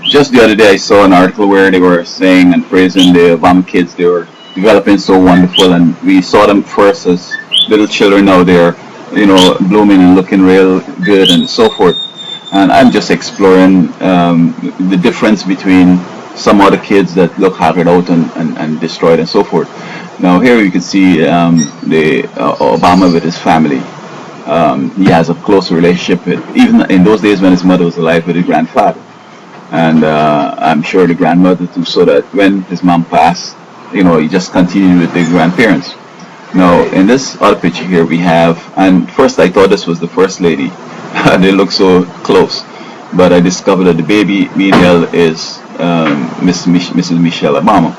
Just the other day, I saw an article where they were saying and praising the Obama kids. They were developing so wonderful, and we saw them first as little children. Now they're, blooming and looking real good and so forth. And I'm just exploring the difference between some other kids that look haggard out and destroyed and so forth. Now here you can see the Obama with his family. He has a close relationship, even in those days when his mother was alive, with his grandfather. And I'm sure the grandmother too, so that when his mom passed, he just continued with the grandparents. Now, in this other picture here, we have, and first I thought this was the first lady. They look so close, but I discovered that the baby being held is Mrs. Michelle Obama,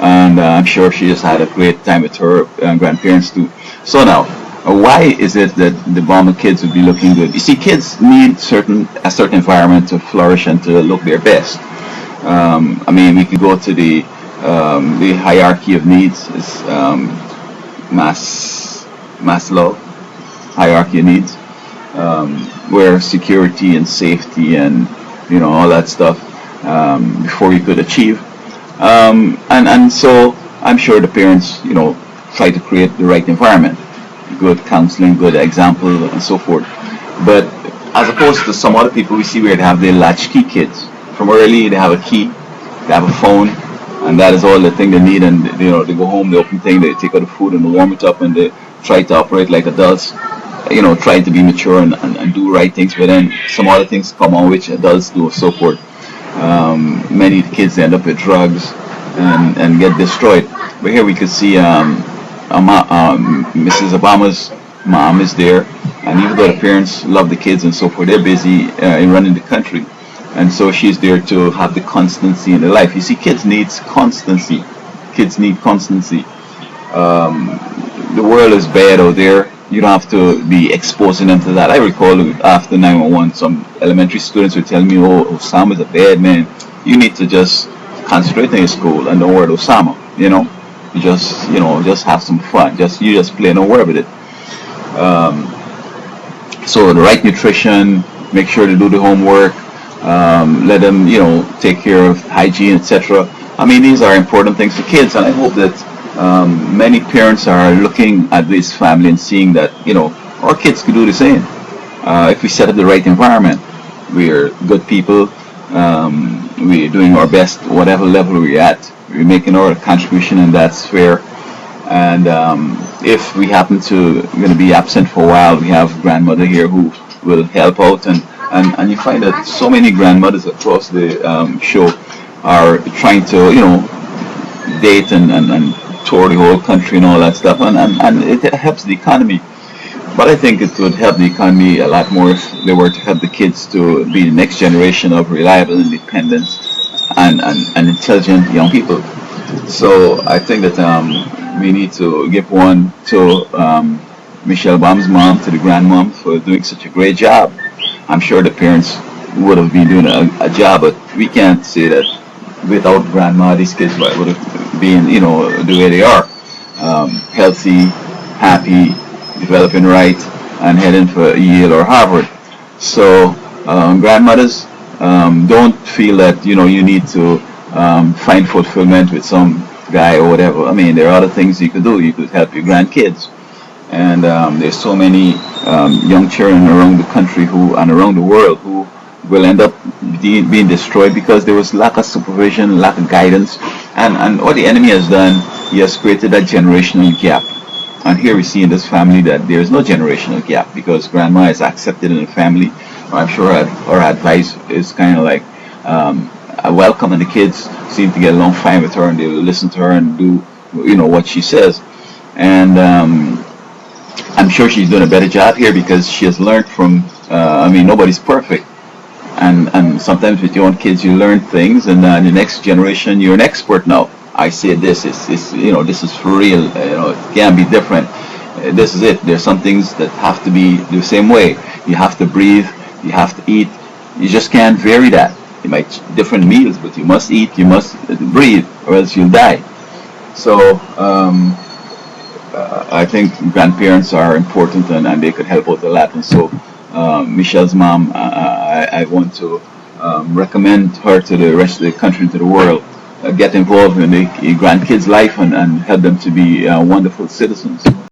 and I'm sure she just had a great time with her grandparents too. So now, why is it that the Obama kids would be looking good? You see, kids need a certain environment to flourish and to look their best. I mean, we could go to the hierarchy of needs. Is Maslow hierarchy of needs, where security and safety and all that stuff before you could achieve. And so I'm sure the parents try to create the right environment, good counseling, good example, and so forth. But as opposed to some other people we see where they have their latchkey kids. From early they have a key, they have a phone, and that is all the thing they need. And they go home, they open thing, they take out the food and they warm it up, and they try to operate like adults. Trying to be mature and do right things, but then some other things come on which adults do, and so forth. Many kids end up with drugs and get destroyed. But here we could see Mrs. Obama's mom is there, and even though the parents love the kids and so forth, they're busy in running the country, and so she's there to have the constancy in their life. You see, kids need constancy. Kids need constancy. The world is bad out there. You don't have to be exposing them to that. I recall after 911, some elementary students were telling me, "Oh, Osama is a bad man. You need to just concentrate on your school and don't worry about Osama. Just have some fun. You just play, don't worry about it." So the right nutrition, make sure to do the homework, let them, take care of hygiene, etc. I mean, these are important things for kids, and I hope that many parents are looking at this family and seeing that, our kids could do the same. If we set up the right environment, we're good people, we're doing our best, whatever level we're at, we're making our contribution in that sphere. And if we happen to going to be absent for a while, we have grandmother here who will help out. And you find that so many grandmothers across the show are trying to, date and tour the whole country and all that stuff, and it helps the economy. But I think it would help the economy a lot more if they were to help the kids to be the next generation of reliable, independent, and intelligent young people. So I think that we need to give one to Michelle Obama's mom, to the grandmom, for doing such a great job. I'm sure the parents would have been doing a job, but we can't say that without grandma, these kids would have been, the way they are. Healthy, happy, developing right, and heading for Yale or Harvard. So, grandmothers, don't feel that, you need to find fulfillment with some guy or whatever. I mean, there are other things you could do. You could help your grandkids. And there's so many young children around the country and around the world who will end up being destroyed because there was lack of supervision, lack of guidance, and what the enemy has done, he has created that generational gap. And here we see in this family that there is no generational gap because grandma is accepted in the family. I'm sure her advice is kind of like a welcome, and the kids seem to get along fine with her, and they will listen to her and do what she says. And I'm sure she's doing a better job here because she has learned from. Nobody's perfect. And sometimes with your own kids, you learn things, and the next generation, you're an expert now. I say this is this is for real. It can't be different. This is it. There's some things that have to be the same way. You have to breathe. You have to eat. You just can't vary that. You might different meals, but you must eat. You must breathe, or else you'll die. So I think grandparents are important, and they could help out a lot. And so Michelle's mom, I want to recommend her to the rest of the country and to the world. Get involved in the grandkids' life and help them to be wonderful citizens.